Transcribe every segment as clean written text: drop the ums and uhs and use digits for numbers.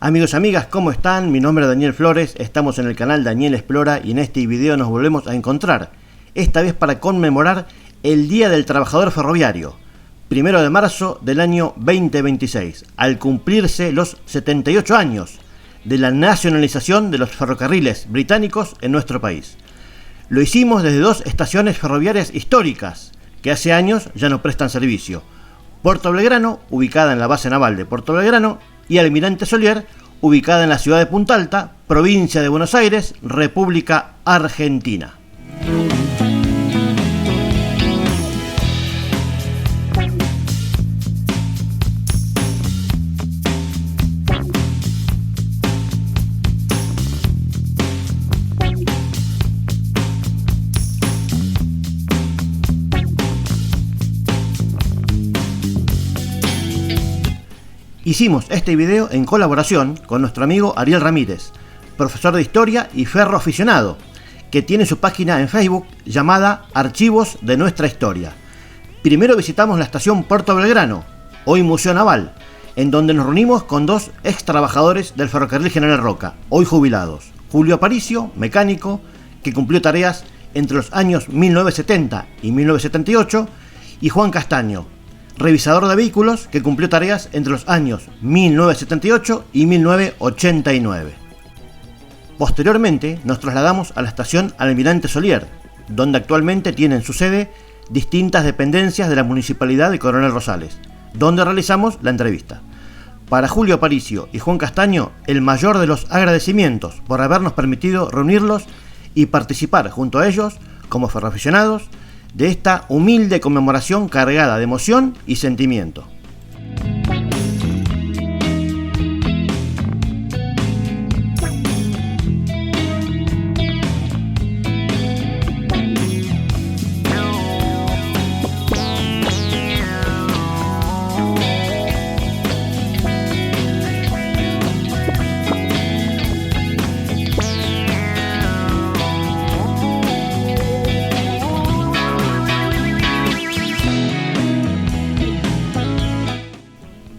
Amigos y amigas, ¿cómo están? Mi nombre es Daniel Flores, estamos en el canal Daniel Explora y en este video nos volvemos a encontrar, esta vez para conmemorar el Día del Trabajador Ferroviario, 1 de marzo del año 2026, al cumplirse los 78 años de la nacionalización de los ferrocarriles británicos en nuestro país. Lo hicimos desde dos estaciones ferroviarias históricas que hace años ya no prestan servicio: Puerto Belgrano, ubicada en la base naval de Puerto Belgrano, y Almirante Solier, ubicada en la ciudad de Punta Alta, provincia de Buenos Aires, República Argentina. Hicimos este video en colaboración con nuestro amigo Ariel Ramírez, profesor de historia y ferro aficionado, que tiene su página en Facebook llamada Archivos de Nuestra Historia. Primero visitamos la estación Puerto Belgrano, hoy Museo Naval, en donde nos reunimos con dos ex trabajadores del Ferrocarril General Roca, hoy jubilados: Julio Aparicio, mecánico, que cumplió tareas entre los años 1970 y 1978, y Juan Castaño, revisador de vehículos, que cumplió tareas entre los años 1978 y 1989. Posteriormente nos trasladamos a la estación Almirante Solier, donde actualmente tienen su sede distintas dependencias de la Municipalidad de Coronel Rosales, donde realizamos la entrevista. Para Julio Aparicio y Juan Castaño, el mayor de los agradecimientos por habernos permitido reunirlos y participar junto a ellos, como ferroaficionados, de esta humilde conmemoración cargada de emoción y sentimiento.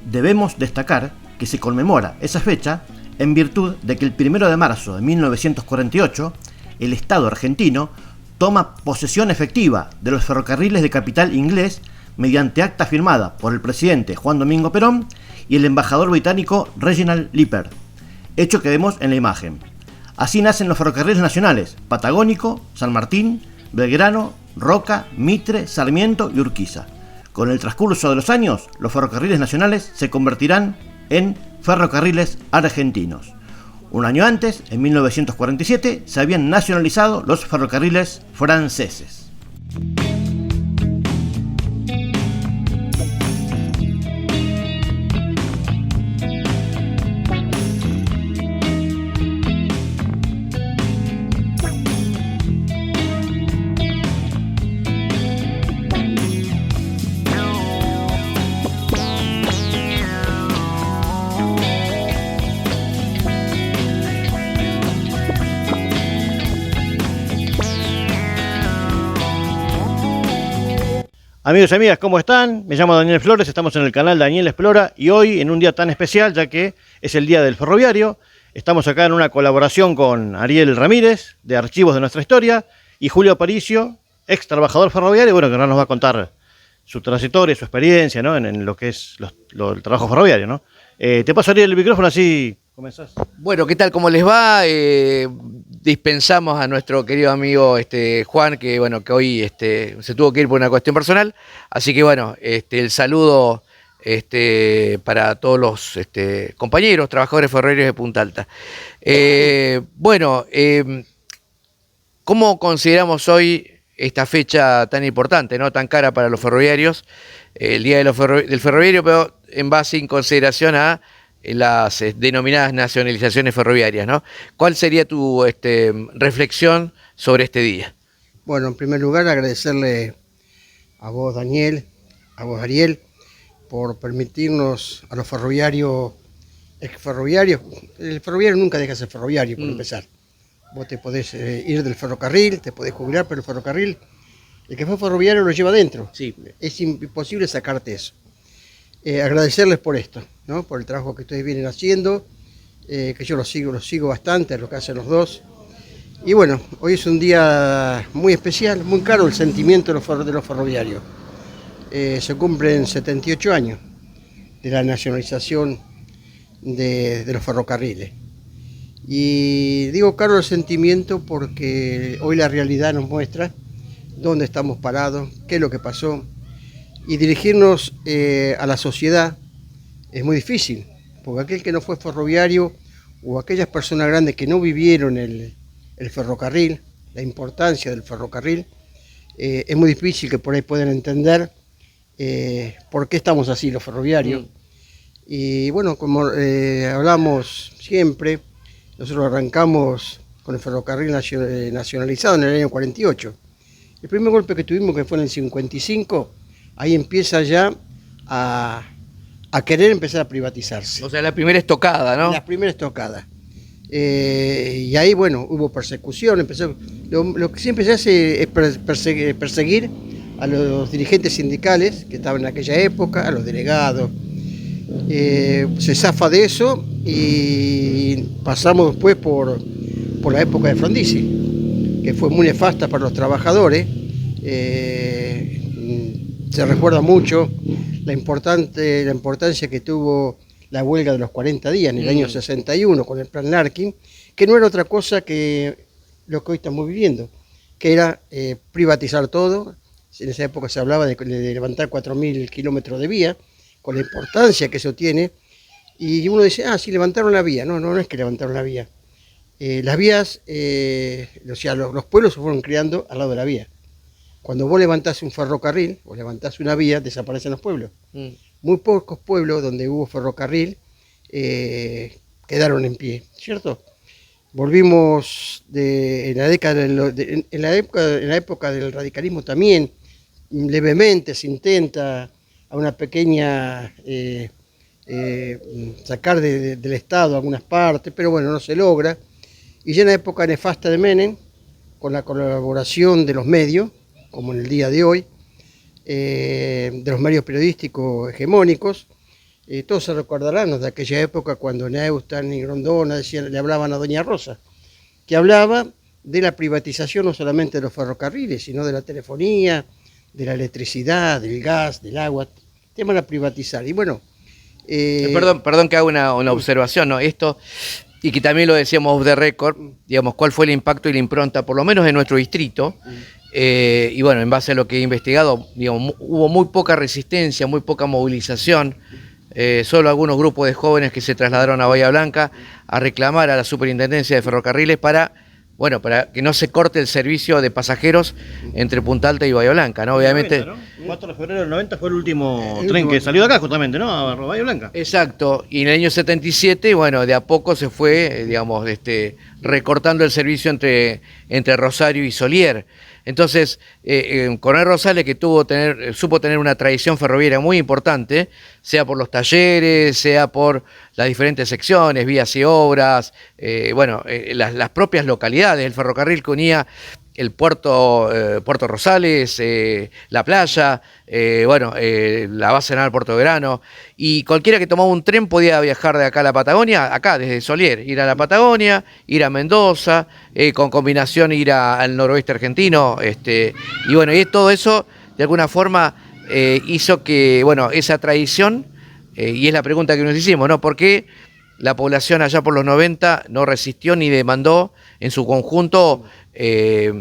Debemos destacar que se conmemora esa fecha en virtud de que el 1 de marzo de 1948 el Estado argentino toma posesión efectiva de los ferrocarriles de capital inglés mediante acta firmada por el presidente Juan Domingo Perón y el embajador británico Reginald Lippert, hecho que vemos en la imagen. Así nacen los ferrocarriles nacionales: Patagónico, San Martín, Belgrano, Roca, Mitre, Sarmiento y Urquiza. Con el transcurso de los años, los ferrocarriles nacionales se convertirán en ferrocarriles argentinos. Un año antes, en 1947, se habían nacionalizado los ferrocarriles franceses. Amigos y amigas, ¿cómo están? Me llamo Daniel Flores, estamos en el canal Daniel Explora y hoy, en un día tan especial, ya que es el Día del Ferroviario, estamos acá en una colaboración con Ariel Ramírez, de Archivos de Nuestra Historia, y Julio Aparicio, ex trabajador ferroviario, bueno, que ahora nos va a contar su trayectoria, su experiencia, ¿no? en lo que es el trabajo ferroviario, ¿no? Te paso, Ariel, el micrófono, así comenzás. Bueno, ¿qué tal? ¿Cómo les va? Dispensamos a nuestro querido amigo Juan, que bueno, que hoy se tuvo que ir por una cuestión personal, así que bueno, el saludo para todos los compañeros, trabajadores ferroviarios de Punta Alta. Bueno, ¿cómo consideramos hoy esta fecha tan importante, ¿no? Tan cara para los ferroviarios, el Día del Ferroviario, pero en base en consideración a las denominadas nacionalizaciones ferroviarias, ¿no? ¿Cuál sería tu reflexión sobre este día? Bueno, en primer lugar agradecerle a vos, Daniel, a vos, Ariel, por permitirnos a los ferroviarios, ex-ferroviarios. El ferroviario nunca deja de ser ferroviario, por empezar. Vos te podés ir del ferrocarril, te podés jubilar, pero el ferrocarril, el que fue ferroviario lo lleva adentro. Sí. Es imposible sacarte eso. Agradecerles por esto, ¿no? Por el trabajo que ustedes vienen haciendo que yo los sigo bastante, lo que hacen los dos. Y bueno, hoy es un día muy especial, muy caro el sentimiento de los ferroviarios. Se cumplen 78 años de la nacionalización de los ferrocarriles. Y digo caro el sentimiento porque hoy la realidad nos muestra dónde estamos parados, qué es lo que pasó. Y dirigirnos a la sociedad es muy difícil, porque aquel que no fue ferroviario o aquellas personas grandes que no vivieron el ferrocarril, la importancia del ferrocarril, es muy difícil que por ahí puedan entender por qué estamos así los ferroviarios. Y bueno, como hablamos siempre, nosotros arrancamos con el ferrocarril nacionalizado en el año 48. El primer golpe que tuvimos, que fue en el 55, ahí empieza ya a querer empezar a privatizarse. O sea, la primera estocada, ¿no? La primera estocada. Y ahí, bueno, hubo persecución. Lo que siempre se hace es perseguir a los dirigentes sindicales que estaban en aquella época, a los delegados. Se zafa de eso y pasamos después por la época de Frondizi, que fue muy nefasta para los trabajadores. Se recuerda mucho la importancia que tuvo la huelga de los 40 días en el año 61 con el plan Larkin, que no era otra cosa que lo que hoy estamos viviendo, que era privatizar todo. En esa época se hablaba de levantar 4.000 kilómetros de vía, con la importancia que eso tiene, y uno dice, sí, levantaron la vía. No es que levantaron la vía. Las vías, o sea, los pueblos se fueron creando al lado de la vía. Cuando vos levantás un ferrocarril, o levantás una vía, desaparecen los pueblos. Muy pocos pueblos donde hubo ferrocarril quedaron en pie, ¿cierto? Volvimos en la época del radicalismo también, levemente se intenta a una pequeña sacar del Estado algunas partes, pero bueno, no se logra. Y ya en la época nefasta de Menem, con la colaboración de los medios, como en el día de hoy, de los medios periodísticos hegemónicos, todos se recordarán de aquella época cuando Neustadt y Grondona le hablaban a Doña Rosa, que hablaba de la privatización no solamente de los ferrocarriles, sino de la telefonía, de la electricidad, del gas, del agua, temas a privatizar. Y bueno... Perdón que haga una observación, ¿no? Esto, y que también lo decíamos off the record, digamos, cuál fue el impacto y la impronta, por lo menos en nuestro distrito, y bueno, en base a lo que he investigado, digamos, hubo muy poca resistencia, muy poca movilización, solo algunos grupos de jóvenes que se trasladaron a Bahía Blanca a reclamar a la Superintendencia de Ferrocarriles para que no se corte el servicio de pasajeros entre Punta Alta y Bahía Blanca, ¿no? Obviamente. 90, ¿no? 4 de febrero del 90 fue el último tren que salió de acá, justamente, ¿no? A Bahía Blanca. Exacto, y en el año 77, bueno, de a poco se fue, digamos, recortando el servicio entre Rosario y Solier. Entonces, Coronel Rosales, que supo tener una tradición ferroviaria muy importante, sea por los talleres, sea por las diferentes secciones, vías y obras, las propias localidades, el ferrocarril que unía el Puerto Rosales, la playa, la base naval Puerto Verano, y cualquiera que tomaba un tren podía viajar de acá a la Patagonia, acá desde Solier, ir a la Patagonia, ir a Mendoza, con combinación ir al noroeste argentino, y todo eso de alguna forma hizo que, esa tradición, y es la pregunta que nos hicimos, ¿no? ¿Por qué la población allá por los 90 no resistió ni demandó en su conjunto que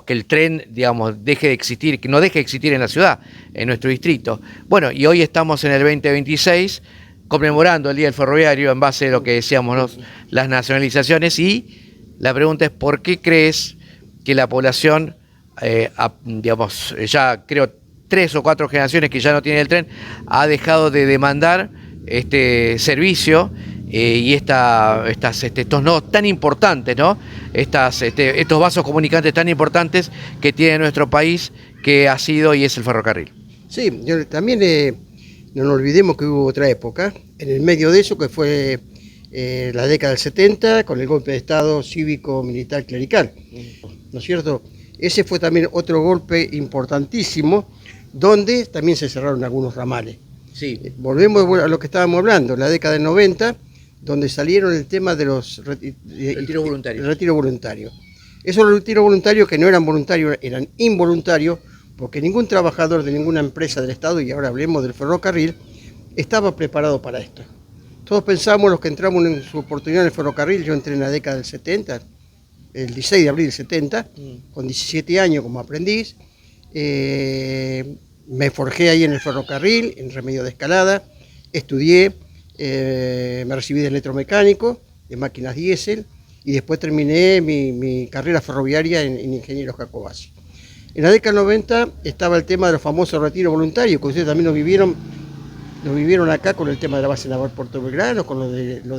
el tren, deje de existir, que no deje de existir en la ciudad, en nuestro distrito? Bueno, y hoy estamos en el 2026 conmemorando el Día del Ferroviario en base a lo que decíamos, las nacionalizaciones, y la pregunta es ¿por qué crees que la población, ya creo 3 o 4 generaciones que ya no tiene el tren, ha dejado de demandar este servicio y estos nodos tan importantes, ¿no? Estos vasos comunicantes tan importantes que tiene nuestro país, que ha sido y es el ferrocarril? Sí, también no nos olvidemos que hubo otra época, en el medio de eso, que fue la década del 70, con el golpe de Estado cívico-militar clerical, ¿no es cierto? Ese fue también otro golpe importantísimo, donde también se cerraron algunos ramales. Sí. Volvemos a lo que estábamos hablando, la década del 90, donde salieron el tema de los Retiros voluntarios. retiro voluntario. Esos retiros voluntarios que no eran voluntarios, eran involuntarios, porque ningún trabajador de ninguna empresa del Estado, y ahora hablemos del ferrocarril, estaba preparado para esto. Todos pensamos, los que entramos en su oportunidad en el ferrocarril, yo entré en la década del 70, el 16 de abril del 70, con 17 años como aprendiz, me forjé ahí en el ferrocarril, en Remedio de Escalada, estudié, me recibí de electromecánico, de máquinas diésel, y después terminé mi carrera ferroviaria en ingeniero Jacobacci. En la década del 90 estaba el tema de los famosos retiros voluntarios, que ustedes también lo vivieron acá con el tema de la base naval Puerto Belgrano, con lo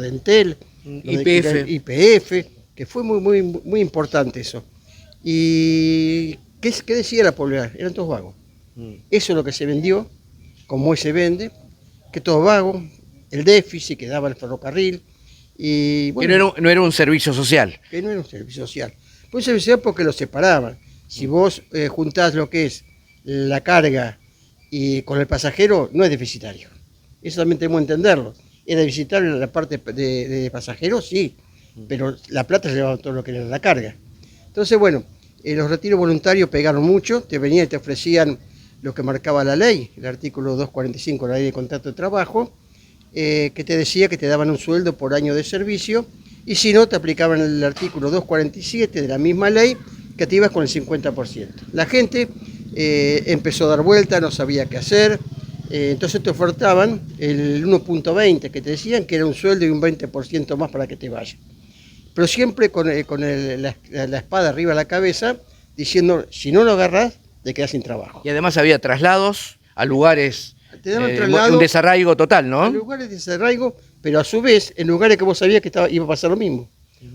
de Entel, YPF, que fue muy importante eso. ¿Y qué decía la población? Eran todos vagos. Eso es lo que se vendió, como hoy se vende, que todos vagos, el déficit que daba el ferrocarril. Y, bueno, Que no era un servicio social. Que no era un servicio social. Fue un servicio social porque lo separaban. Si vos juntás lo que es la carga y con el pasajero, no es deficitario. Eso también tenemos que entenderlo. ¿Era deficitario en la parte de pasajeros? Sí, pero la plata se llevaba todo lo que era la carga. Entonces, bueno, los retiros voluntarios pegaron mucho, te venían y te ofrecían lo que marcaba la ley, el artículo 245 de la ley de contrato de trabajo, que te decía que te daban un sueldo por año de servicio, y si no, te aplicaban el artículo 247 de la misma ley, que te ibas con el 50%. La gente empezó a dar vuelta, no sabía qué hacer, entonces te ofertaban el 1.20 que te decían que era un sueldo y un 20% más para que te vayas. Pero siempre con la espada arriba de la cabeza, diciendo, si no lo agarrás, te quedás sin trabajo. Y además había traslados a lugares, Te daban traslado un desarraigo total, ¿no? a lugares de desarraigo, pero a su vez en lugares que vos sabías que iba a pasar lo mismo.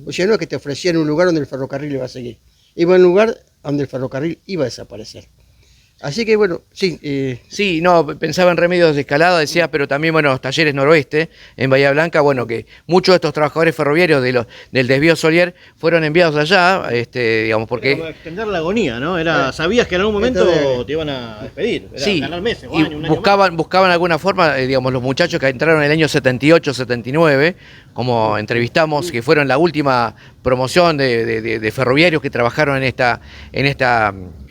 O sea, no es que te ofrecían un lugar donde el ferrocarril iba a seguir, iba a un lugar donde el ferrocarril iba a desaparecer. Así que bueno, sí. Sí, no, pensaba en Remedios de Escalada, decía, pero también, bueno, Talleres Noroeste, en Bahía Blanca, bueno, que muchos de estos trabajadores ferroviarios del desvío Solier fueron enviados allá, digamos, porque... Era como extender la agonía, ¿no? Sabías que en algún momento te iban a despedir. Era sí, ganar meses, y un año más. buscaban alguna forma, digamos, los muchachos que entraron en el año 78, 79, como entrevistamos, que fueron la última promoción de ferroviarios que trabajaron en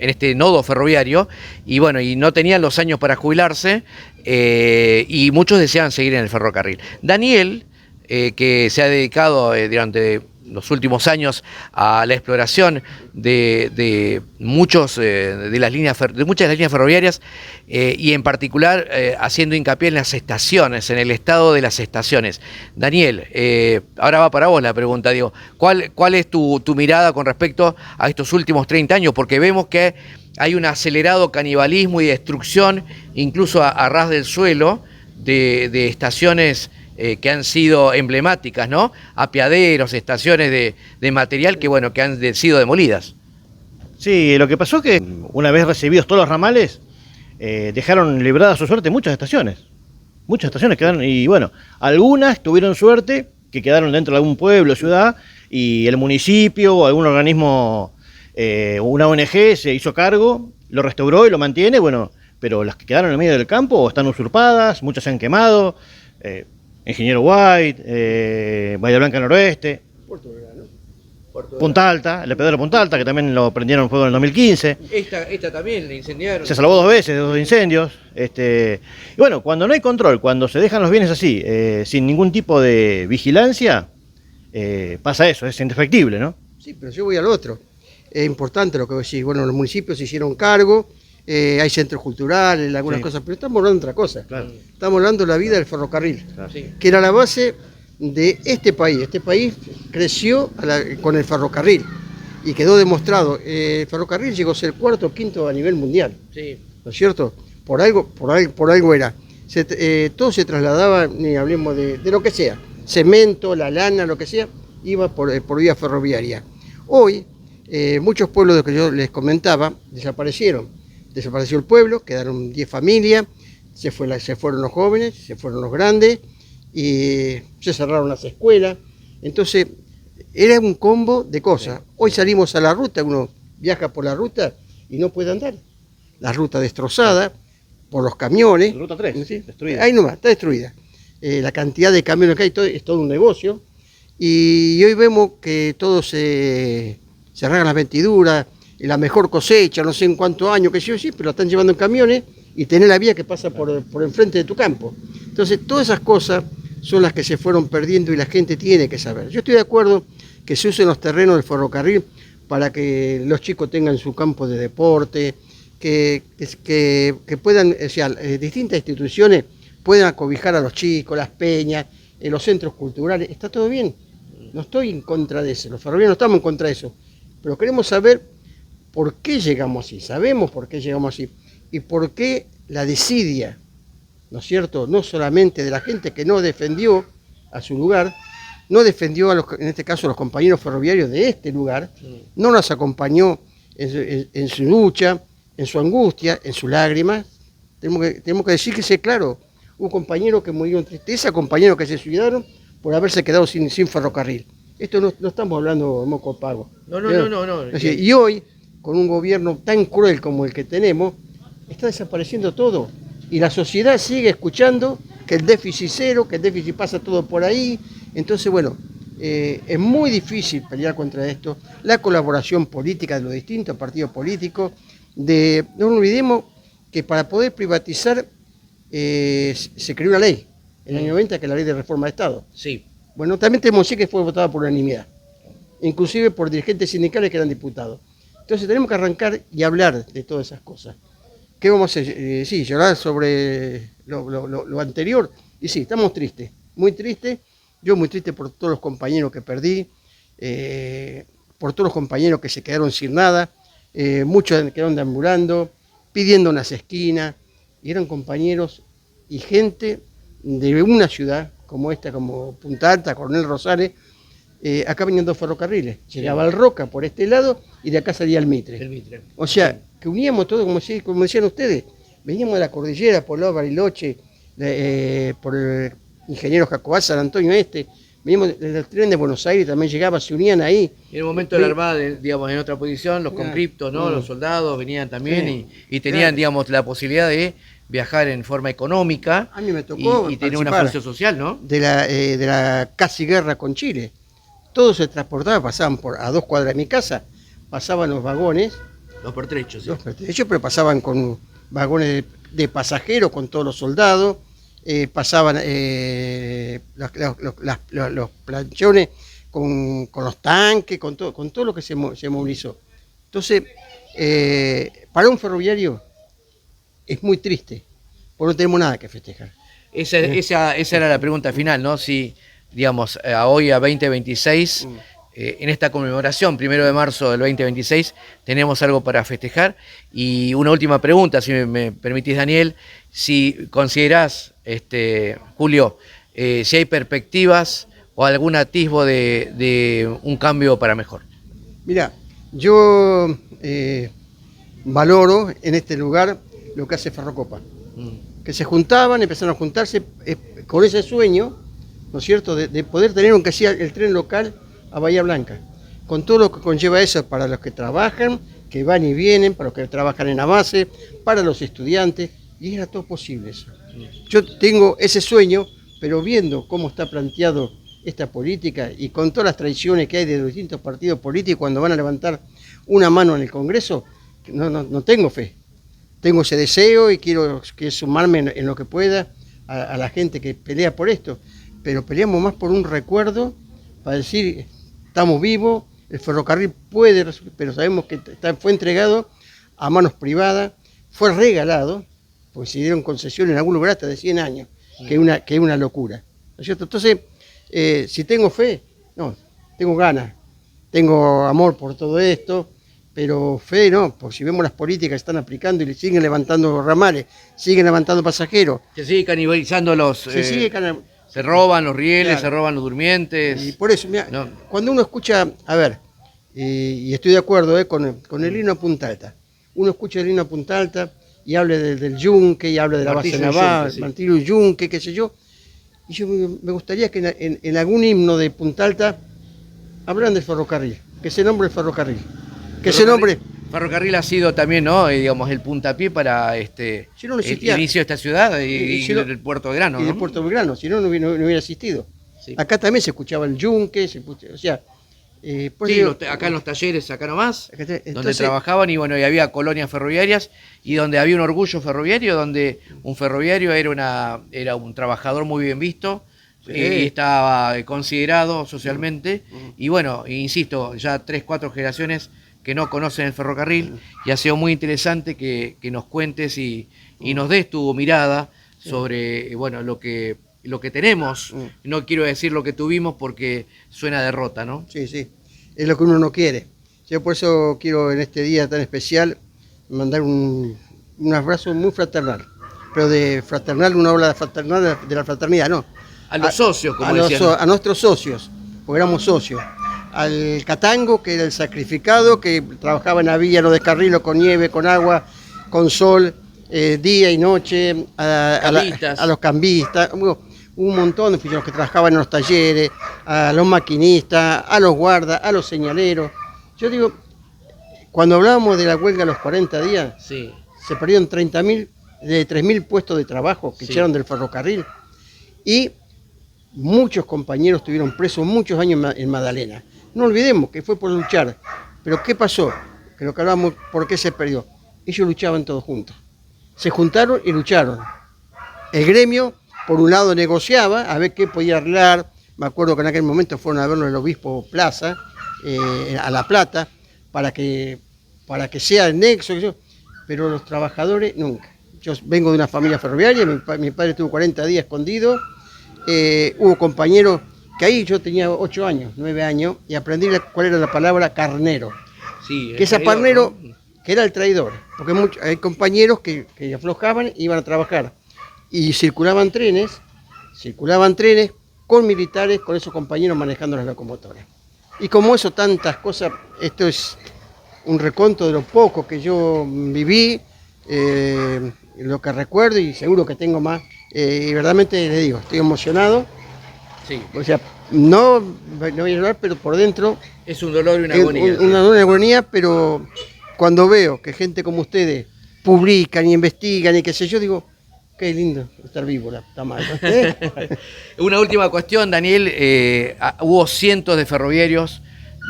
este nodo ferroviario, y bueno, y no tenían los años para jubilarse, y muchos deseaban seguir en el ferrocarril. Daniel, que se ha dedicado durante los últimos años a la exploración de muchas de las líneas ferroviarias, y en particular haciendo hincapié en las estaciones, en el estado de las estaciones. Daniel, ahora va para vos la pregunta, digo, ¿cuál es tu mirada con respecto a estos últimos 30 años? Porque vemos que hay un acelerado canibalismo y destrucción, incluso a ras del suelo, de estaciones que han sido emblemáticas, ¿no? Apeaderos, estaciones de material que, bueno, que han sido demolidas. Sí, lo que pasó es que una vez recibidos todos los ramales, dejaron librada a su suerte muchas estaciones. Muchas estaciones quedaron, y bueno, algunas tuvieron suerte, que quedaron dentro de algún pueblo, ciudad, y el municipio o algún organismo, una ONG se hizo cargo, lo restauró y lo mantiene, bueno, pero las que quedaron en el medio del campo están usurpadas, muchas se han quemado, Ingeniero White, Bahía Blanca Noroeste, Puerto Belgrano. Punta Alta, el apeadero Punta Alta, que también lo prendieron fuego en el 2015. Esta también la incendiaron. Se salvó 2 veces de 2 incendios. Y bueno, cuando no hay control, cuando se dejan los bienes así, sin ningún tipo de vigilancia, pasa eso, es indefectible, ¿no? Sí, pero yo voy al otro. Es importante lo que vos decís. Bueno, los municipios se hicieron cargo, hay centros culturales, algunas cosas, pero estamos hablando de otra cosa. Claro. Estamos hablando de la vida del ferrocarril, Claro. Sí. que era la base de este país. Este país creció con el ferrocarril y quedó demostrado. El ferrocarril llegó a ser el 4º o 5º a nivel mundial, Sí. ¿no es cierto? Por algo era. Todo se trasladaba, ni hablemos de lo que sea, cemento, la lana, lo que sea, iba por vía ferroviaria. Hoy, muchos pueblos de los que yo les comentaba desaparecieron. Desapareció el pueblo, quedaron 10 familias, se fueron los jóvenes, se fueron los grandes, y se cerraron las escuelas. Entonces, era un combo de cosas. Hoy salimos a la ruta, uno viaja por la ruta y no puede andar. La ruta destrozada por los camiones. La ruta 3, ¿sí? destruida. Ahí nomás, está destruida. la cantidad de camiones que hay, es todo un negocio. Y hoy vemos que todos se arrancan las vestiduras, la mejor cosecha, no sé en cuántos años, que sí, pero la están llevando en camiones y tenés la vía que pasa por enfrente de tu campo. Entonces, todas esas cosas son las que se fueron perdiendo y la gente tiene que saber. Yo estoy de acuerdo que se usen los terrenos del ferrocarril para que los chicos tengan su campo de deporte, que puedan, o sea, distintas instituciones puedan acobijar a los chicos, las peñas, los centros culturales. Está todo bien, no estoy en contra de eso, los ferroviarios no estamos en contra de eso, pero queremos saber por qué llegamos así, sabemos por qué llegamos así y por qué la desidia, ¿no es cierto?, no solamente de la gente que no defendió a su lugar, no defendió, en este caso, a los compañeros ferroviarios de este lugar, no nos acompañó en su lucha, en su angustia, en sus lágrimas. Tenemos que decir que sí, claro, hubo compañeros que murieron en tristeza, compañeros que se suicidaron por haberse quedado sin ferrocarril. Esto no estamos hablando de moco pago. No. Y hoy, con un gobierno tan cruel como el que tenemos, está desapareciendo todo. Y la sociedad sigue escuchando que el déficit cero, que el déficit pasa todo por ahí. Entonces, bueno, es muy difícil pelear contra esto. La colaboración política de los distintos partidos políticos. No olvidemos que para poder privatizar se creó una ley en el año 90, que es la ley de reforma de Estado. Sí. Bueno, también tenemos que decir que fue votada por unanimidad, inclusive por dirigentes sindicales que eran diputados. Entonces tenemos que arrancar y hablar de todas esas cosas. ¿Qué vamos a hacer? Sí, llorar sobre lo anterior. Y sí, estamos tristes, muy tristes. Yo muy triste por todos los compañeros que perdí, por todos los compañeros que se quedaron sin nada. Muchos quedaron deambulando, pidiendo unas esquinas. Y eran compañeros y gente de una ciudad como esta, como Punta Alta, Coronel Rosales. Acá venían dos ferrocarriles. Llegaba al Roca por este lado y de acá salía el Mitre. O sea, que uníamos todo, como decían ustedes. Veníamos de la cordillera, por el lado de Bariloche, por el ingeniero Jacobá, San Antonio veníamos del tren de Buenos Aires, también llegaba, se unían ahí. Y en el momento de la Armada, digamos, en otra posición, los conscriptos, ¿no? Los soldados venían también y tenían, digamos, la posibilidad de viajar en forma económica. A mí me tocó y tener una función social, ¿no? De la casi guerra con Chile. Todo se transportaba, pasaban a 2 cuadras de mi casa, pasaban los vagones. Los pertrechos, sí. Los pertrechos, pero pasaban con vagones de pasajeros, con todos los soldados. Pasaban los planchones con los tanques, con todo lo que se movilizó. Entonces, para un ferroviario es muy triste, porque no tenemos nada que festejar. Esa era la pregunta final, ¿no? Si, digamos, hoy a 2026, en esta conmemoración, 1 de marzo del 2026, tenemos algo para festejar. Y una última pregunta, si me permitís, Daniel, si considerás, Julio, si hay perspectivas o algún atisbo de un cambio para mejor. Mira, yo valoro en este lugar lo que hace Ferrocopa. Que se juntaban, empezaron a juntarse con ese sueño, ¿no es cierto?, de poder tener, aunque sea el tren local, a Bahía Blanca, con todo lo que conlleva eso para los que trabajan, que van y vienen, para los que trabajan en la base, para los estudiantes, y era todo posible eso. Yo tengo ese sueño, pero viendo cómo está planteado esta política y con todas las traiciones que hay de los distintos partidos políticos cuando van a levantar una mano en el Congreso, no tengo fe. Tengo ese deseo y quiero sumarme en lo que pueda a la gente que pelea por esto, pero peleamos más por un recuerdo, para decir, estamos vivos, el ferrocarril puede, pero sabemos que fue entregado a manos privadas, fue regalado, porque se dieron concesiones en algún lugar hasta de 100 años, que es una locura, ¿no es cierto? Entonces, si tengo fe, no, tengo ganas, tengo amor por todo esto, pero fe no, porque si vemos las políticas que están aplicando y le siguen levantando ramales, siguen levantando pasajeros. Se sigue canibalizando se roban los rieles, claro. Se roban los durmientes. Y por eso, mira, cuando uno escucha, a ver, y estoy de acuerdo con el himno a Punta Alta, uno escucha el himno a Punta Alta y habla del yunque, y habla de la base naval, Martillo Yunque, qué sé yo, y yo me gustaría que en algún himno de Punta Alta hablaran del ferrocarril, que se nombre el ferrocarril, que se nombre Ferrocarril ha sido también, ¿no? Digamos, el puntapié para Si no, no el existía. inicio de esta ciudad y Si no- del Puerto de Grano, Y ¿no? de Puerto Belgrano, si no, no hubiera existido. Sí. Acá también se escuchaba el yunque, o sea, pues Sí, digo, acá en los talleres, acá nomás, acá está- donde entonces- trabajaban y bueno, y había colonias ferroviarias y donde había un orgullo ferroviario, donde un ferroviario era un trabajador muy bien visto y estaba considerado socialmente. Y bueno, insisto, ya 3, 4 generaciones que no conocen el ferrocarril y ha sido muy interesante que nos cuentes y nos des tu mirada sobre bueno, lo que tenemos. No quiero decir lo que tuvimos porque suena a derrota, ¿no? Sí, sí, es lo que uno no quiere. Yo por eso quiero en este día tan especial mandar un abrazo muy fraternal, pero de fraternal, una ola fraternal de la fraternidad, no. A los socios, como a, los decían. so- a nuestros socios, porque éramos socios. Al Catango, que era el sacrificado, que trabajaba en la villa, no descarrilo, con nieve, con agua, con sol, día y noche, Cambistas. a los cambistas, bueno, un montón de oficiales que trabajaban en los talleres, a los maquinistas, a los guardas, a los señaleros. Yo digo, cuando hablábamos de la huelga a los 40 días, Sí. se perdieron 3.000 puestos de trabajo que Sí. echaron del ferrocarril y muchos compañeros estuvieron presos muchos años en Magdalena. No olvidemos que fue por luchar, pero ¿qué pasó? Que lo que hablamos, ¿por qué se perdió? Ellos luchaban todos juntos. Se juntaron y lucharon. El gremio, por un lado, negociaba a ver qué podía arreglar. Me acuerdo que en aquel momento fueron a verlo el obispo Plaza, a La Plata, para que sea el nexo, pero los trabajadores nunca. Yo vengo de una familia ferroviaria, mi padre estuvo 40 días escondido, hubo compañeros que ahí yo tenía 8 años, 9 años, y aprendí cuál era la palabra carnero. Sí, Que ese traidor, parnero, ¿no? que era el traidor, porque hay compañeros que aflojaban, iban a trabajar, y circulaban trenes con militares, con esos compañeros manejando las locomotoras. Y como eso, tantas cosas, esto es un reconto de lo poco que yo viví, lo que recuerdo y seguro que tengo más. Y verdaderamente les digo, estoy emocionado. Sí. O sea, no voy a llorar, pero por dentro Es un dolor y una es agonía. una agonía, pero cuando veo que gente como ustedes publican y investigan y qué sé yo, digo, qué lindo estar vivo, la puta madre. Una última cuestión, Daniel. Hubo cientos de ferroviarios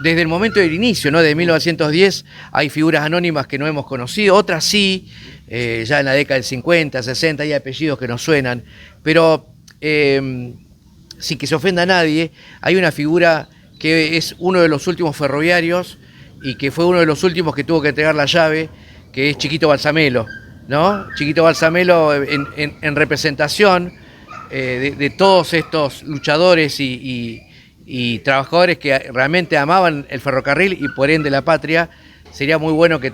desde el momento del inicio, ¿no? De 1910 hay figuras anónimas que no hemos conocido, otras sí, ya en la década del 50, 60 hay apellidos que nos suenan, pero sin que se ofenda a nadie, hay una figura que es uno de los últimos ferroviarios y que fue uno de los últimos que tuvo que entregar la llave, que es Chiquito Balsamelo, ¿no? Chiquito Balsamelo en representación de todos estos luchadores y trabajadores que realmente amaban el ferrocarril y por ende la patria. Sería muy bueno que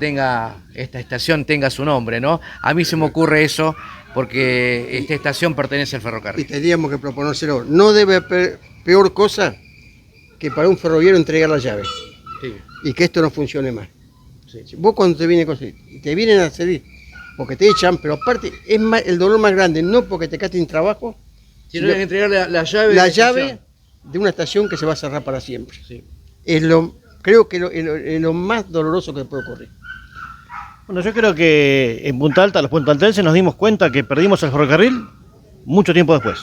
esta estación tenga su nombre, ¿no? A mí se me ocurre eso porque esta estación pertenece al Y ferrocarril. tendríamos que proponérselo. No debe haber peor cosa que para un ferroviario entregar la llave Sí, y que esto no funcione más. sí. Vos cuando te vienen a servir, porque te echan, pero aparte es más, el dolor más grande, no porque te quedaste sin trabajo, Si no, hay que entregar la llave. de la la llave estación. de una estación que se va a cerrar para siempre. Sí. Creo que es lo más doloroso que puede ocurrir. Bueno, yo creo que en Punta Alta, los puntaltenses, nos dimos cuenta que perdimos el ferrocarril mucho tiempo después.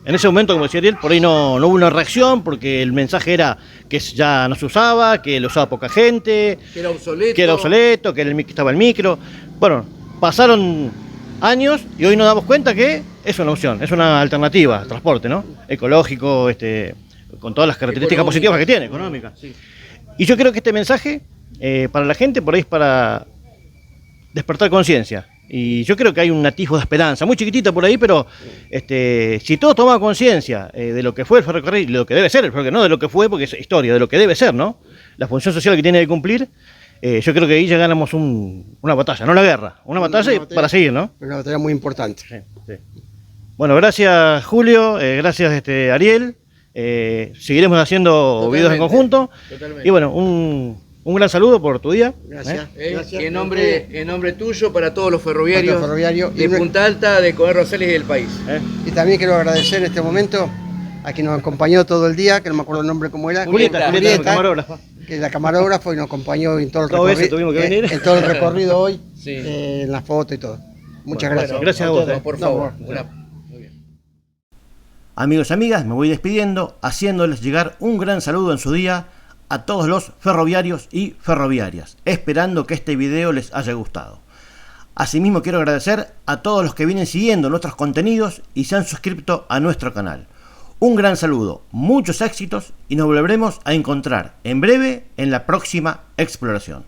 En ese momento, como decía Ariel, por ahí no hubo una reacción porque el mensaje era que ya no se usaba, que lo usaba poca gente, Que era obsoleto. que estaba el micro. Bueno, pasaron años y hoy nos damos cuenta que es una opción, es una alternativa al transporte, ¿no? Ecológico, con todas las características Económico. positivas que tiene, económicas. Sí. Y yo creo que este mensaje, para la gente, por ahí es para despertar conciencia. Y yo creo que hay un atisbo de esperanza, muy chiquitita por ahí, pero si todos toman conciencia de lo que fue el ferrocarril, de lo que debe ser el ferrocarril, no de lo que fue, porque es historia, de lo que debe ser, ¿no? La función social que tiene que cumplir, yo creo que ahí ya ganamos una batalla, no la guerra, una batalla para seguir, ¿no? Una batalla muy importante. Sí, sí. Bueno, gracias Julio, gracias Ariel, seguiremos haciendo Totalmente, videos en conjunto. totalmente. Y bueno, un gran saludo por tu día. Gracias. Y en nombre tuyo para todos los ferroviarios, Para los ferroviarios. de Punta Alta, de Coronel Rosales y del país. Y también quiero agradecer en este momento a quien nos acompañó todo el día, que no me acuerdo el nombre cómo era. Julieta, Julieta, camarógrafa. que es la camarógrafo y nos acompañó en todo el Todo eso recorrido. tuvimos que venir. En todo el recorrido hoy, Sí. en la foto y todo. Muchas Bueno, gracias. gracias a vos, Por No, favor. bueno. Muy bien. Amigos y amigas, me voy despidiendo, haciéndoles llegar un gran saludo en su día a todos los ferroviarios y ferroviarias, esperando que este video les haya gustado. Asimismo quiero agradecer a todos los que vienen siguiendo nuestros contenidos y se han suscrito a nuestro canal. Un gran saludo, muchos éxitos y nos volveremos a encontrar en breve en la próxima exploración.